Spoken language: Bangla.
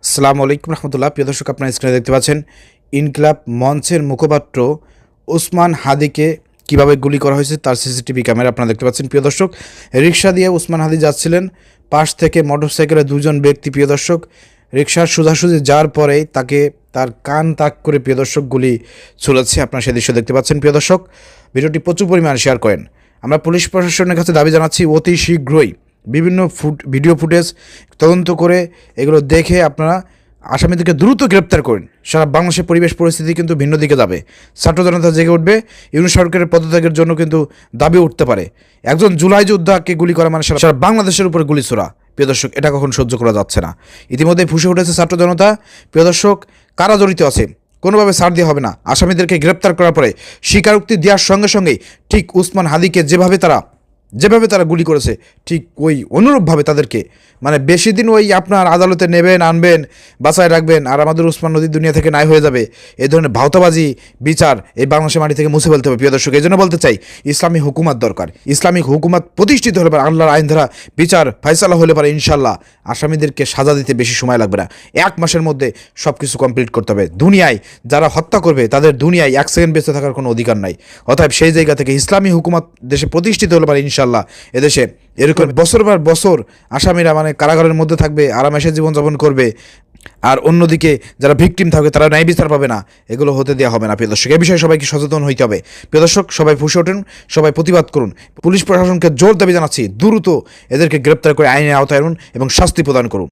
আসসালামু আলাইকুম রহমতুল্লাহ। প্রিয় দর্শক, আপনারা স্ক্রিনে দেখতে পাচ্ছেন ইনকিলাব মঞ্চের মুখপাত্র ওসমান হাদিকে কিভাবে গুলি করা হয়েছে তার সিসিটিভি ক্যামেরা আপনারা দেখতে পাচ্ছেন। প্রিয় দর্শক, রিক্সা দিয়ে ওসমান হাদি যাচ্ছিলেন, পাশ থেকে মোটরসাইকেলে দুজন ব্যক্তি প্রিয় দর্শক রিক্সার সোজাসুজি যাওয়ার পরেই তাকে তার কান তাক করে প্রিয় দর্শক গুলি ছুড়েছে। আপনারা সে দৃশ্য দেখতে পাচ্ছেন। প্রিয় দর্শক, ভিডিওটি প্রচুর পরিমাণে শেয়ার করেন। আমরা পুলিশ প্রশাসনের কাছে দাবি জানাচ্ছি অতি শীঘ্রই বিভিন্ন ভিডিও ফুটেজ তদন্ত করে এগুলো দেখে আপনারা আসামিদেরকে দ্রুত গ্রেপ্তার করেন। সারা বাংলাদেশের পরিবেশ পরিস্থিতি কিন্তু ভিন্ন দিকে যাবে। ছাত্র জনতা জেগে উঠবে। ইউনূস সরকারের পদত্যাগের জন্য কিন্তু দাবি উঠতে পারে। একজন জুলাই যোদ্ধাকে গুলি করা মানে সারা বাংলাদেশের উপরে গুলি ছোড়া। প্রিয় দর্শক, এটা কখন সহ্য করা যাচ্ছে না। ইতিমধ্যে ফুসে উঠেছে ছাত্র জনতা। প্রিয় দর্শক, কারা জড়িত আছে কোনোভাবে ছাড় দেওয়া হবে না। আসামিদেরকে গ্রেপ্তার করার পরে স্বীকারোক্তি দেওয়ার সঙ্গে সঙ্গেই ঠিক ওসমান হাদিকে যেভাবে তারা গুলি করেছে ঠিক ওই অনুরূপভাবে তাদেরকে মানে বেশি দিন ওই আপনার আদালতে নেবেন আনবেন বাঁচায় রাখবেন আর আমাদের ওসমান নদীর দুনিয়া থেকে নাই হয়ে যাবে, এই ধরনের ভাওতাবাজি বিচার এই বাংলাদেশের মাটি থেকে মুছে ফেলতে হবে। প্রিয় দর্শক, এই জন্য বলতে চাই ইসলামী হুকুমত দরকার। ইসলামিক হুকুমত প্রতিষ্ঠিত হলে পারে, আল্লাহর আইন ধারা বিচার ফায়সালা হলে পারে ইনশাল্লাহ আসামিদেরকে সাজা দিতে বেশি সময় লাগবে না। 1 মাসের মধ্যে সব কিছু কমপ্লিট করতে হবে। দুনিয়ায় যারা হত্যা করবে তাদের দুনিয়ায় 1 সেকেন্ড বেঁচে থাকার কোনো অধিকার নাই। অতএব সেই জায়গা থেকে ইসলামী হুকুমত দেশে প্রতিষ্ঠিত হলে পারে ইনশাল্লাহ এদেশে এরকম বছর পর বছর আসামিরা মানে কারাগারের মধ্যে থাকবে, আরামেসে জীবনযাপন করবে, আর অন্যদিকে যারা ভিকটিম থাকবে তারা ন্যায় বিচার পাবে না। এগুলো হতে দেওয়া হবে না। প্রিয় দর্শক, এ বিষয়ে সবাইকে সচেতন হইতে হবে। প্রিয় দর্শক, সবাই ফুসে ওঠেন, সবাই প্রতিবাদ করুন। পুলিশ প্রশাসনকে জোর দাবি জানাচ্ছি দ্রুত এদেরকে গ্রেপ্তার করে আইনের আওতায় আনুন এবং শাস্তি প্রদান করুন।